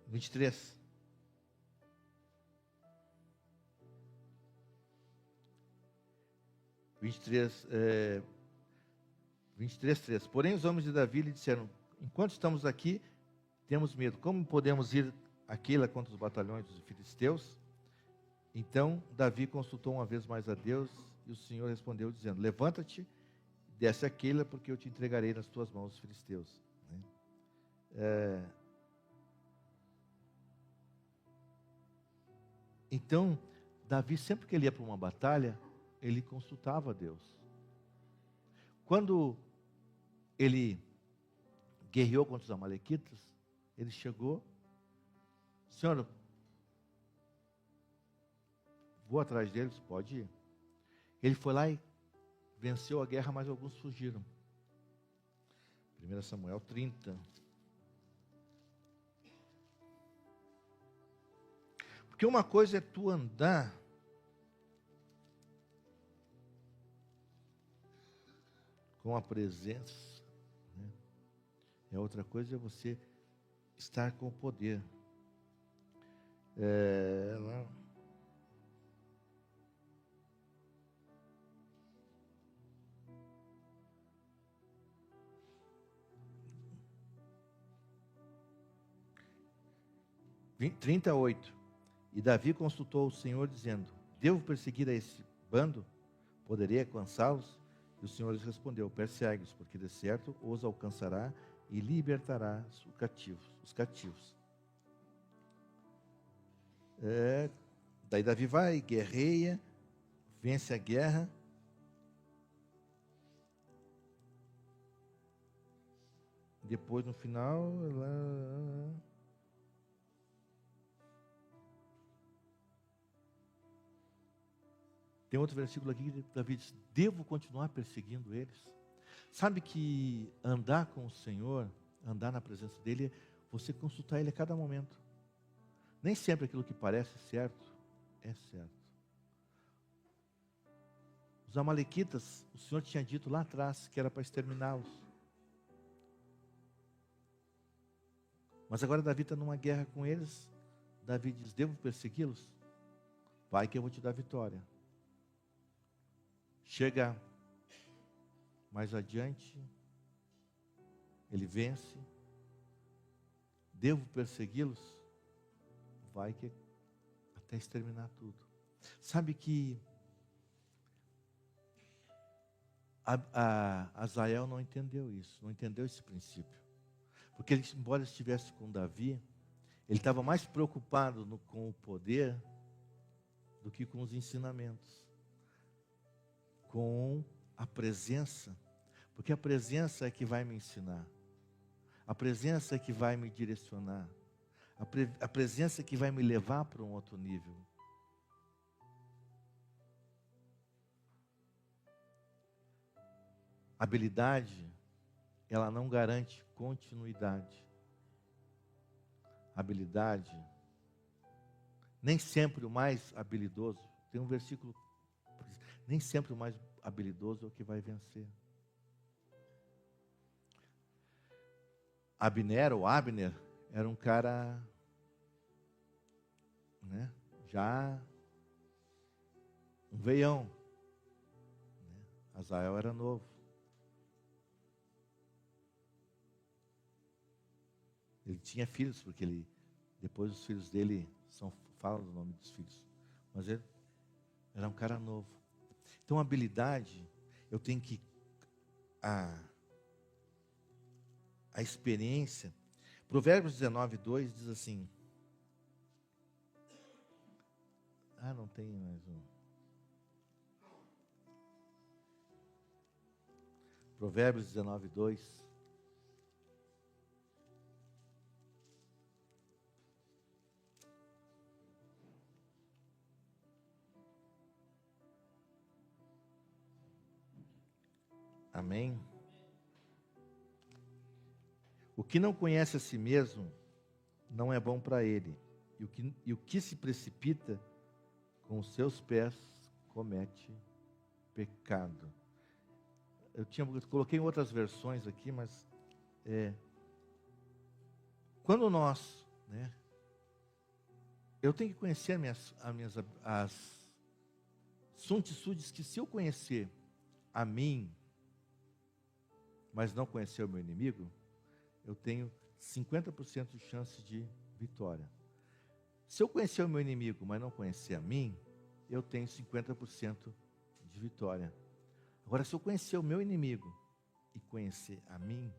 23. 23:3. Porém os homens de Davi lhe disseram: enquanto estamos aqui, temos medo. Como podemos ir àquela contra os batalhões dos filisteus? Então Davi consultou uma vez mais a Deus, e o Senhor respondeu dizendo: levanta-te e desce àquela, porque eu te entregarei nas tuas mãos os filisteus. Então Davi, sempre que ele ia para uma batalha, ele consultava a Deus. Quando ele guerreou contra os amalequitas, ele chegou: Senhor, vou atrás deles? Pode ir. Ele foi lá e venceu a guerra, mas alguns fugiram. 1 Samuel 30. Porque uma coisa é tu andar com a presença, né? E a outra coisa é você estar com o poder. Lá. Em 38. E Davi consultou o Senhor, dizendo: devo perseguir a esse bando? Poderei alcançá-los? E o Senhor lhes respondeu: persegue-os, porque de certo os alcançará e libertará os cativos. Daí Davi vai, guerreia, vence a guerra. Depois, no final, tem outro versículo aqui que Davi diz: devo continuar perseguindo eles? Sabe que andar com o Senhor, andar na presença dele, é você consultar ele a cada momento. Nem sempre aquilo que parece certo é certo. Os amalequitas, o Senhor tinha dito lá atrás que era para exterminá-los. Mas agora Davi está numa guerra com eles. Davi diz: devo persegui-los? Vai que eu vou te dar vitória. Chega mais adiante, ele vence. Devo persegui-los? Vai que até exterminar tudo. Sabe que Azael não entendeu isso, não entendeu esse princípio. Porque ele, embora estivesse com Davi, ele estava mais preocupado com o poder do que com os ensinamentos, com a presença, porque a presença é que vai me ensinar, a presença é que vai me direcionar, a presença é que vai me levar para um outro nível. Habilidade, ela não garante continuidade. Habilidade, nem sempre o mais habilidoso, tem um versículo, nem sempre o mais habilidoso é o que vai vencer. Abner era um cara, né, já um veião, né? Azael era novo. Ele tinha filhos, porque depois os filhos dele falam do nome dos filhos. Mas ele era um cara novo. Então, a habilidade, eu tenho que... A experiência... Provérbios 19:2 diz assim... não tem mais um. Provérbios 19:2... Amém? O que não conhece a si mesmo, não é bom para ele. E o que se precipita com os seus pés, comete pecado. Eu coloquei em outras versões aqui, mas quando nós, né, eu tenho que conhecer as suntisudes que, se eu conhecer a mim, mas não conhecer o meu inimigo, eu tenho 50% de chance de vitória. Se eu conhecer o meu inimigo, mas não conhecer a mim, eu tenho 50% de vitória. Agora, se eu conhecer o meu inimigo e conhecer a mim,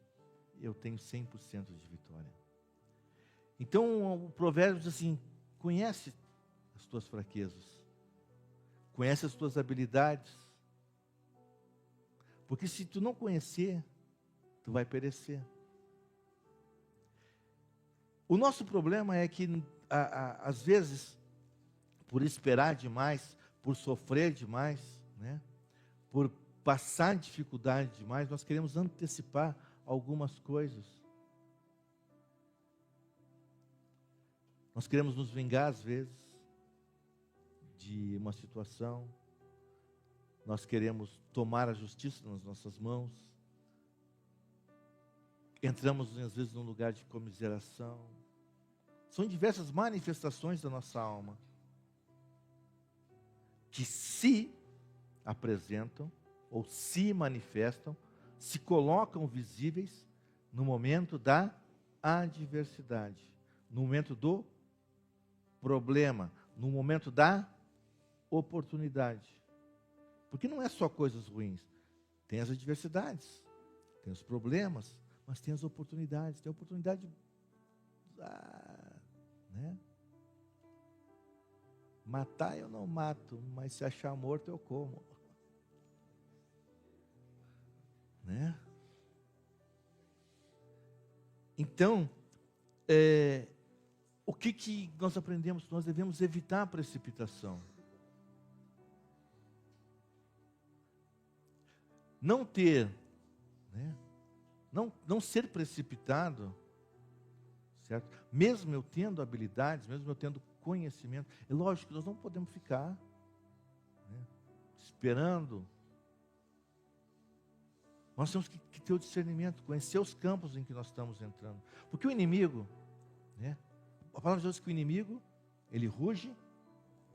eu tenho 100% de vitória. Então, o provérbio diz assim: conhece as tuas fraquezas, conhece as tuas habilidades, porque se tu não conhecer, tu vai perecer. O nosso problema é que, às vezes, por esperar demais, por sofrer demais, né, por passar dificuldade demais, nós queremos antecipar algumas coisas. Nós queremos nos vingar, às vezes, de uma situação. Nós queremos tomar a justiça nas nossas mãos. Entramos, às vezes, num lugar de comiseração. São diversas manifestações da nossa alma que se apresentam ou se manifestam, se colocam visíveis no momento da adversidade, no momento do problema, no momento da oportunidade. Porque não é só coisas ruins. Tem as adversidades, tem os problemas, mas tem as oportunidades. Tem a oportunidade, né? Matar eu não mato, mas se achar morto eu como, né? Então, o que nós aprendemos? Nós devemos evitar a precipitação. Não ter, né? Não ser precipitado certo? Mesmo eu tendo habilidades, mesmo eu tendo conhecimento, é lógico que nós não podemos ficar, né, esperando. Nós temos que ter o discernimento, conhecer os campos em que nós estamos entrando. Porque o inimigo, né, a palavra de Deus diz que o inimigo, ele ruge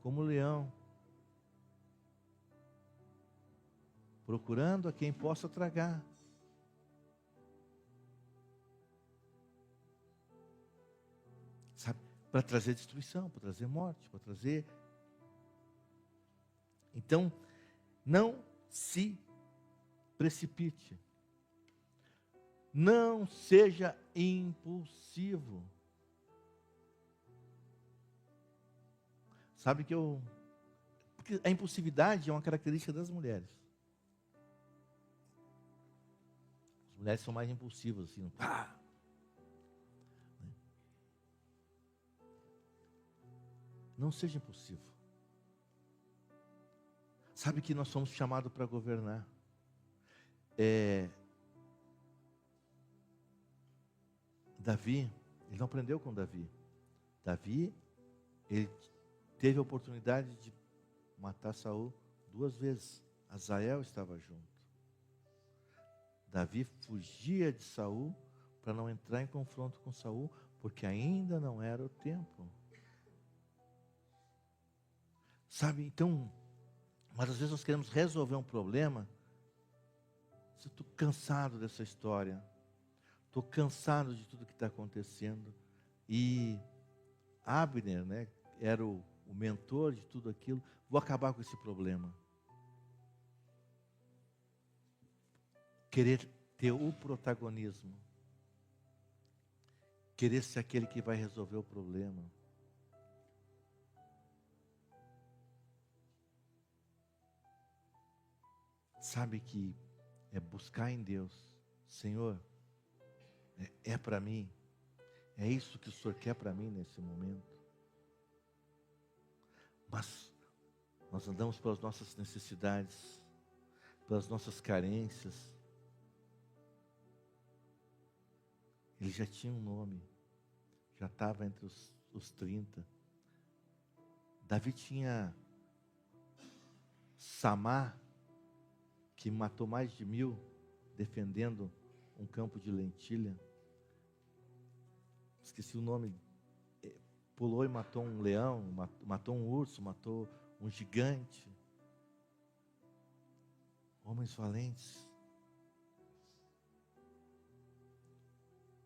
como um leão, procurando a quem possa tragar. Sabe? Para trazer destruição, para trazer morte, para trazer... Então, não se precipite. Não seja impulsivo. Sabe que porque a impulsividade é uma característica das mulheres. As mulheres são mais impulsivas, assim, pá! Não seja impulsivo. Sabe que nós somos chamados para governar. Davi, ele não aprendeu com Davi. Davi, ele teve a oportunidade de matar Saul 2 vezes. Azael estava junto. Davi fugia de Saul para não entrar em confronto com Saul, porque ainda não era o tempo. Sabe, então, mas às vezes nós queremos resolver um problema. Eu estou cansado dessa história. Estou cansado de tudo que está acontecendo. E Abner, né, era o mentor de tudo aquilo. Vou acabar com esse problema. Querer ter o protagonismo. Querer ser aquele que vai resolver o problema. Sabe que é buscar em Deus. Senhor, é para mim. É isso que o Senhor quer para mim nesse momento. Mas nós andamos pelas nossas necessidades, pelas nossas carências. Ele já tinha um nome, já estava entre os 30. Davi tinha Samar, que matou mais de 1000, defendendo um campo de lentilha. Esqueci o nome. Pulou e matou um leão, matou um urso, matou um gigante. Homens valentes.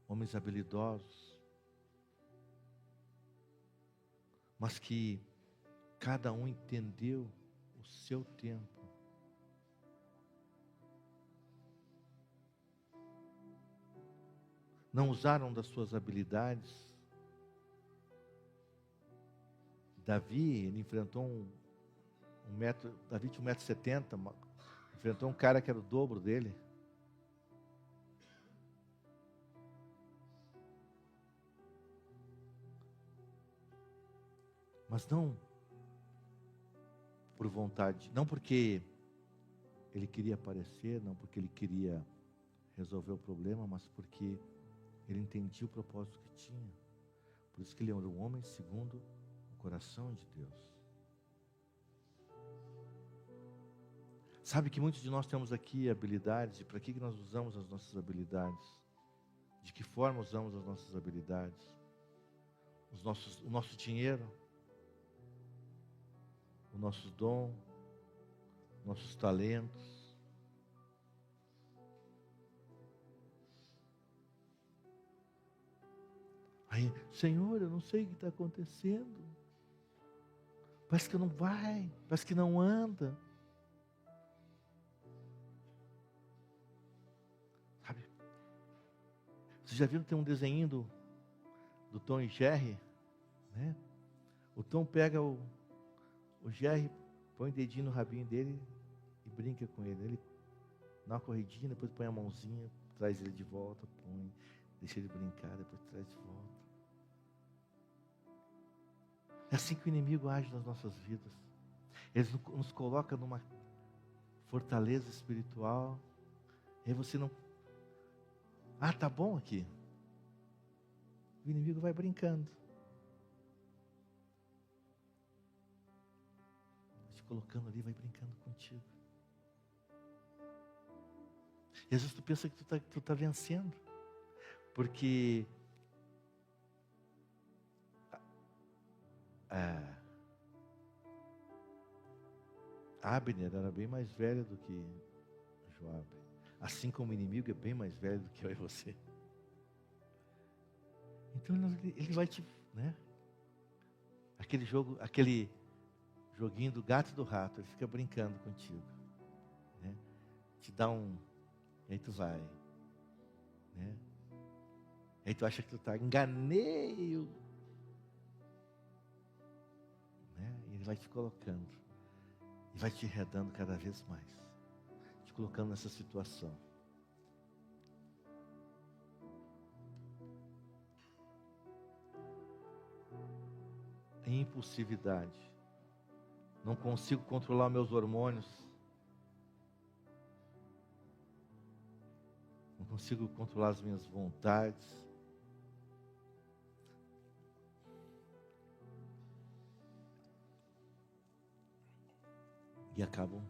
Homens habilidosos. Mas que cada um entendeu o seu tempo. Não usaram das suas habilidades. Davi, ele enfrentou Davi tinha 1,70 m, enfrentou um cara que era o dobro dele. Mas não por vontade, não porque ele queria aparecer, não porque ele queria resolver o problema, mas porque ele entendia o propósito que tinha. Por isso que ele era um homem segundo o coração de Deus. Sabe que muitos de nós temos aqui habilidades, e para que nós usamos as nossas habilidades? De que forma usamos as nossas habilidades? O nosso dinheiro, o nosso dom, nossos talentos. Aí, Senhor, eu não sei o que está acontecendo. Parece que não vai, parece que não anda. Sabe? Vocês já viram que tem um desenho do Tom e Jerry? Né? O Tom pega o Jerry, põe o dedinho no rabinho dele e brinca com ele. Ele dá uma corridinha, depois põe a mãozinha, traz ele de volta, põe, deixa ele brincar, depois traz de volta. É assim que o inimigo age nas nossas vidas. Ele nos coloca numa fortaleza espiritual. E aí você não... tá bom aqui. O inimigo vai brincando. Te colocando ali, vai brincando contigo. E às vezes tu pensa que tu tá vencendo. Porque Abner era bem mais velho do que Joabe. Assim como o inimigo é bem mais velho do que eu e você. Então ele vai te, né? Aquele joguinho do gato e do rato, ele fica brincando contigo, né? Te dá e aí tu vai, né? Aí tu acha que tu tá enganeio, né? E ele vai te colocando e vai te enredando cada vez mais, te colocando nessa situação. Impulsividade. Não consigo controlar meus hormônios. Não consigo controlar as minhas vontades. E acabam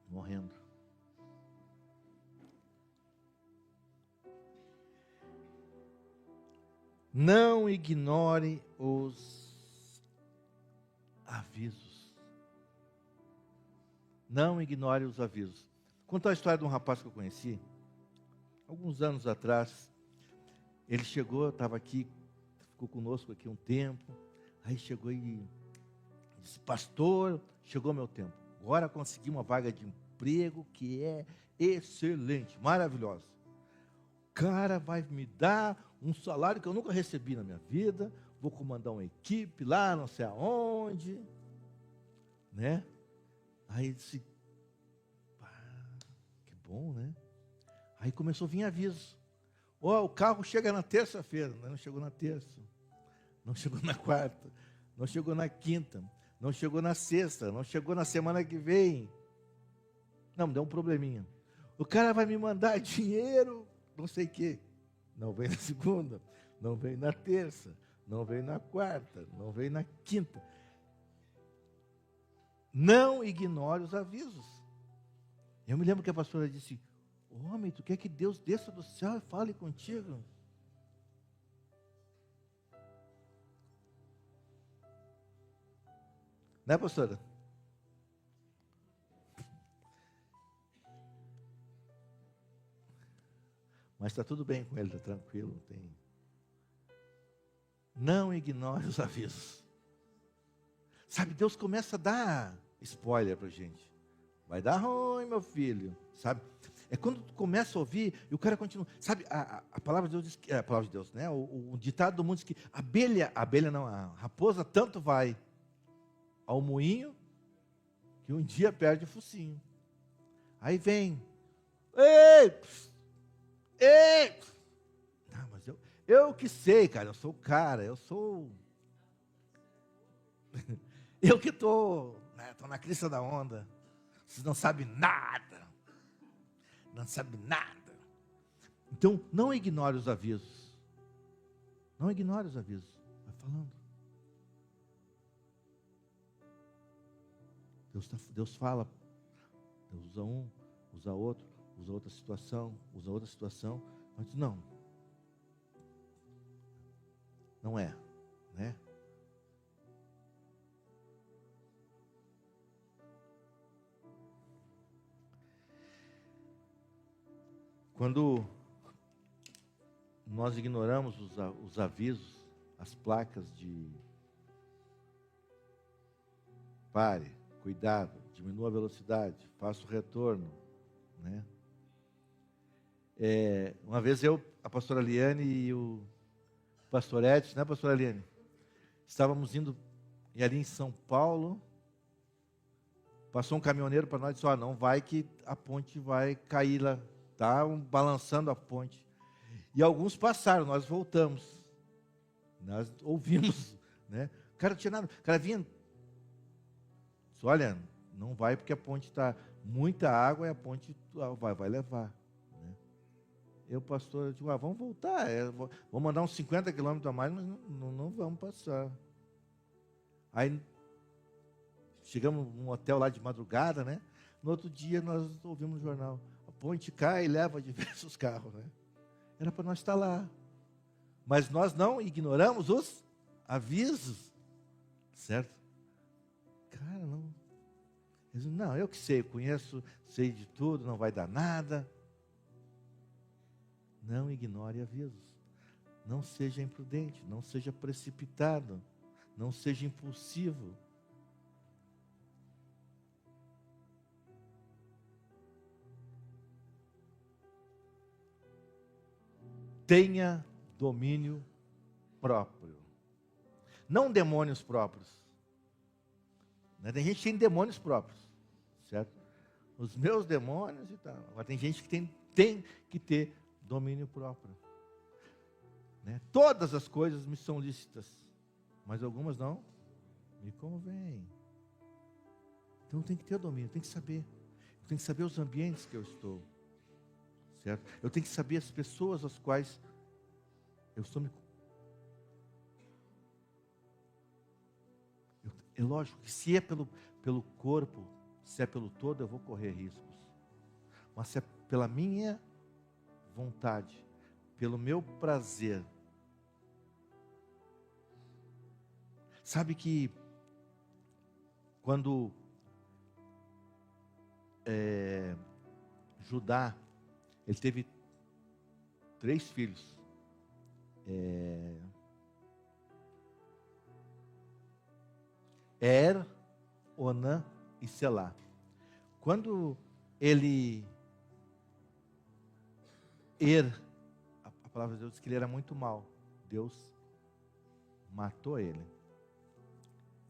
morrendo. Não ignore os avisos. Não ignore os avisos. Contar a história de um rapaz que eu conheci, alguns anos atrás. Ele chegou, estava aqui, ficou conosco aqui um tempo. Aí chegou e disse: pastor, chegou meu tempo. Agora consegui uma vaga de emprego que é excelente, maravilhosa. O cara vai me dar um salário que eu nunca recebi na minha vida. Vou comandar uma equipe lá, não sei aonde, né? Aí ele disse: que bom, né? Aí começou a vir aviso. O carro chega na terça-feira. Não chegou na terça, não chegou na quarta, não chegou na quinta, não chegou na sexta, não chegou na semana que vem. Não, deu um probleminha. O cara vai me mandar dinheiro, não sei o quê. Não veio na segunda, não veio na terça, não veio na quarta, não veio na quinta. Não ignore os avisos. Eu me lembro que a pastora disse: homem, tu quer que Deus desça do céu e fale contigo? Né, pastora? Mas está tudo bem com ele, está tranquilo. Não ignore os avisos. Sabe, Deus começa a dar spoiler para a gente. Vai dar ruim, meu filho. Sabe? É quando tu começa a ouvir e o cara continua. Sabe, a palavra de Deus diz que, a palavra de Deus, né? O ditado do mundo diz que a raposa tanto vai ao moinho que um dia perde o focinho. Aí vem: ei! Não, mas eu que sei, cara, eu sou o cara, eu que estou na crista da onda. Vocês não sabem nada. Não sabem nada. Então, não ignore os avisos. Não ignore os avisos. Vai falando. Deus fala. Deus usa um, usa outro, usa outra situação, Mas não. Não é, né? Quando nós ignoramos os avisos, as placas de pare, cuidado, diminua a velocidade, faça o retorno, né? Uma vez a pastora Liane e o pastor Edson, né, pastora Liane? Estávamos indo ali em São Paulo, passou um caminhoneiro para nós e disse: não vai que a ponte vai cair lá, tá balançando a ponte. E alguns passaram, nós voltamos, nós ouvimos, né? O cara não tinha nada, o cara vinha, disse: olha, não vai porque a ponte está muita água e a ponte vai levar, né? Eu, pastor, eu digo, vamos voltar. Vou mandar uns 50 quilômetros a mais, mas não vamos passar. Aí chegamos num hotel lá de madrugada, né? No outro dia nós ouvimos no jornal, a ponte cai e leva diversos carros, né? Era para nós estar lá. Mas nós não ignoramos os avisos, certo? Cara, não. Eles, não, eu que sei, eu conheço, sei de tudo, não vai dar nada. Não ignore avisos. Não seja imprudente, não seja precipitado, não seja impulsivo. Tenha domínio próprio. Não demônios próprios. Né? Tem gente que tem demônios próprios, certo? Os meus demônios e tal. Agora tem gente que tem que ter domínio próprio. Né? Todas as coisas me são lícitas, mas algumas não me convêm. Então tem que ter domínio, tem que saber. Eu tenho que saber os ambientes que eu estou. Certo? Eu tenho que saber as pessoas às quais eu estou me... É lógico que se é pelo corpo, se é pelo todo, eu vou correr riscos. Mas se é pela minha vontade, pelo meu prazer. Sabe que quando Judá, ele teve 3 filhos. Onã e Selá. Quando ele... a palavra de Deus diz que ele era muito mau. Deus matou ele.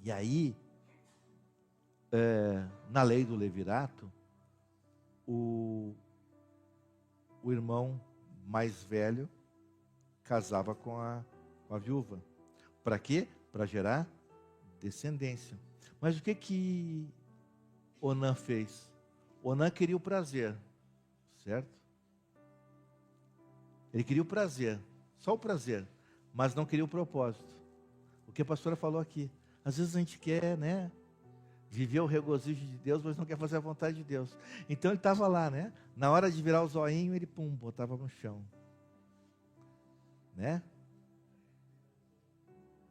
E aí, na lei do levirato, o irmão mais velho casava com a viúva. Para quê? Para gerar descendência. Mas o que Onã fez? Onã queria o prazer, certo? Ele queria o prazer, só o prazer, mas não queria o propósito. O que a pastora falou aqui. Às vezes a gente quer, né, viver o regozijo de Deus, mas não quer fazer a vontade de Deus. Então ele estava lá, né? Na hora de virar o zoinho, ele botava no chão. Né?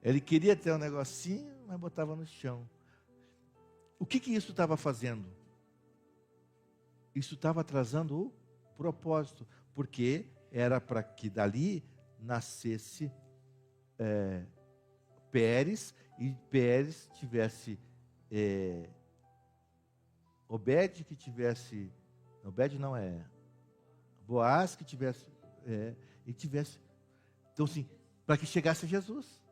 Ele queria ter um negocinho, mas botava no chão. O que isso estava fazendo? Isso estava atrasando o propósito, porque era para que dali nascesse Pérez, e Pérez tivesse Obed, que tivesse... Obed não é... Boaz, que tivesse... e tivesse... Então, assim, para que chegasse a Jesus.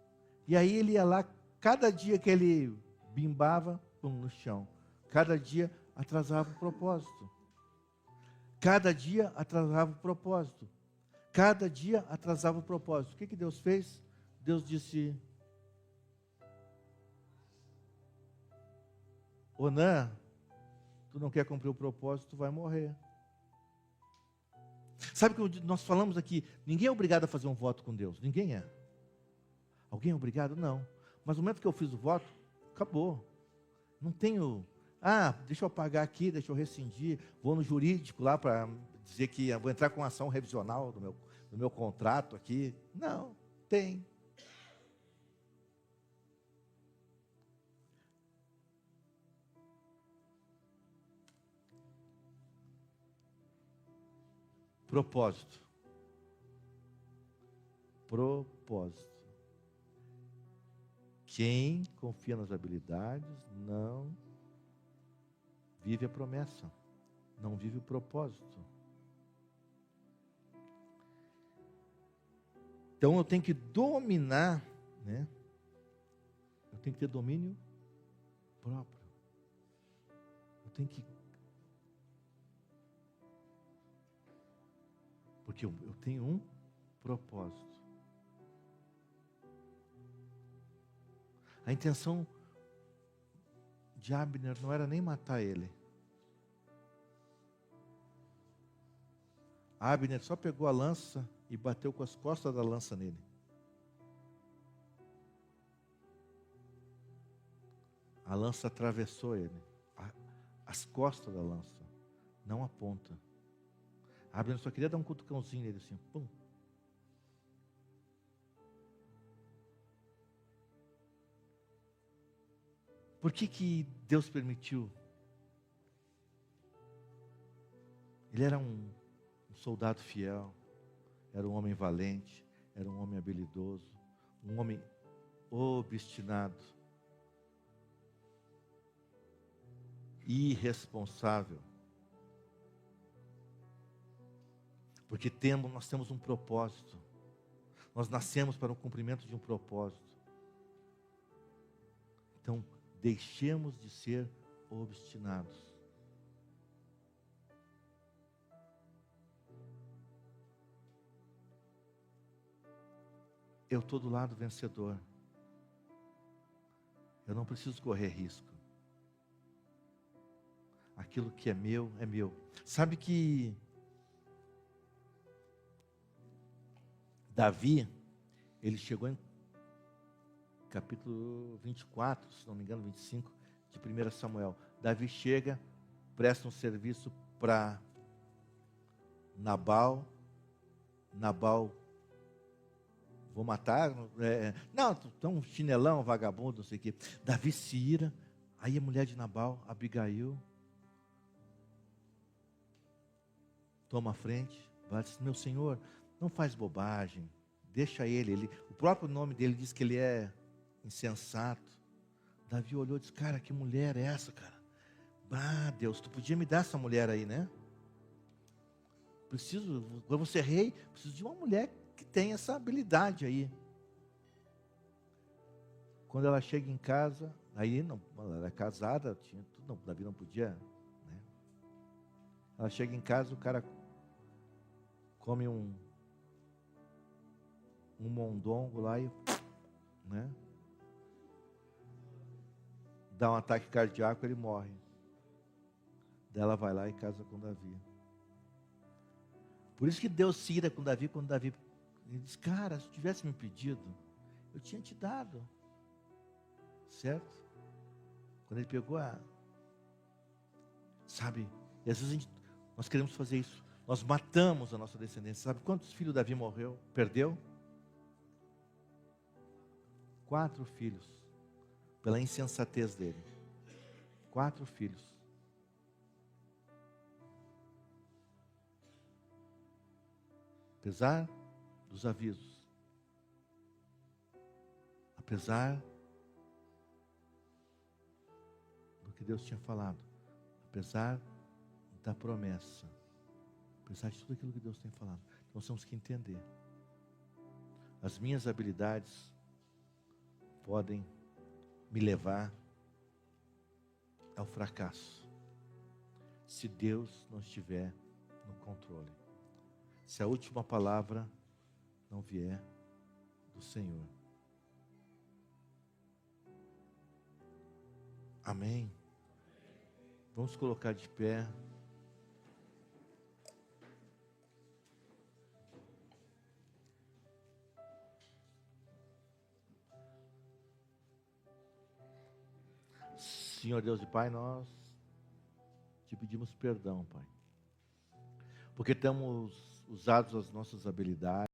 E aí ele ia lá, cada dia que ele bimbava, no chão. Cada dia atrasava o propósito. Cada dia atrasava o propósito. Cada dia atrasava o propósito. O que Deus fez? Deus disse: Onã, tu não quer cumprir o propósito, tu vai morrer. Sabe que nós falamos aqui, ninguém é obrigado a fazer um voto com Deus. Ninguém é. Alguém é obrigado? Não. Mas no momento que eu fiz o voto, acabou. Não tenho... deixa eu apagar aqui, deixa eu rescindir. Vou no jurídico lá para dizer que vou entrar com ação revisional do meu contrato aqui. Não, tem. Propósito. Quem confia nas habilidades não vive a promessa, não vive o propósito. Então eu tenho que dominar, né? Eu tenho que ter domínio próprio. Eu tenho que... Porque eu tenho um propósito. A intenção de Abner não era nem matar ele. Abner só pegou a lança e bateu com as costas da lança nele. A lança atravessou ele, as costas da lança, não a ponta. Abner só queria dar um cutucãozinho nele assim, pum. Por que Deus permitiu? Ele era um soldado fiel, era um homem valente, era um homem habilidoso, um homem obstinado, irresponsável. Porque nós temos um propósito. Nós nascemos para o cumprimento de um propósito. Então, deixemos de ser obstinados. Eu estou do lado vencedor. Eu não preciso correr risco. Aquilo que é meu, é meu. Sabe que Davi, ele chegou em capítulo 24, se não me engano, 25, de 1 Samuel. Davi chega, presta um serviço para Nabal. Nabal, vou matar? Não, tu é um chinelão, vagabundo, não sei o quê. Davi se ira, aí a mulher de Nabal, Abigail, toma a frente, vai dizer, meu senhor, não faz bobagem, deixa ele, o próprio nome dele diz que ele é insensato. Davi olhou e disse, cara, que mulher é essa, cara? Ah, Deus, tu podia me dar essa mulher aí, né? Quando você é rei, preciso de uma mulher que tenha essa habilidade aí. Quando ela chega em casa, aí não, ela era casada, tinha tudo, não, Davi não podia, né? Ela chega em casa, o cara come um mondongo lá e, né? Dá um ataque cardíaco, ele morre. Daí ela vai lá e casa com Davi. Por isso que Deus se ira com Davi, quando Davi ele diz, cara, se tivesse me pedido, eu tinha te dado. Certo? Quando ele pegou sabe, e às vezes nós queremos fazer isso. Nós matamos a nossa descendência. Sabe quantos filhos Davi perdeu? 4 filhos. Pela insensatez dele. 4 filhos. Apesar dos avisos. Apesar do que Deus tinha falado. Apesar da promessa. Apesar de tudo aquilo que Deus tem falado. Nós temos que entender. As minhas habilidades podem me levar ao fracasso, se Deus não estiver no controle, se a última palavra não vier do Senhor. Amém? Vamos colocar de pé. Senhor Deus e Pai, nós te pedimos perdão, Pai, porque temos usado as nossas habilidades,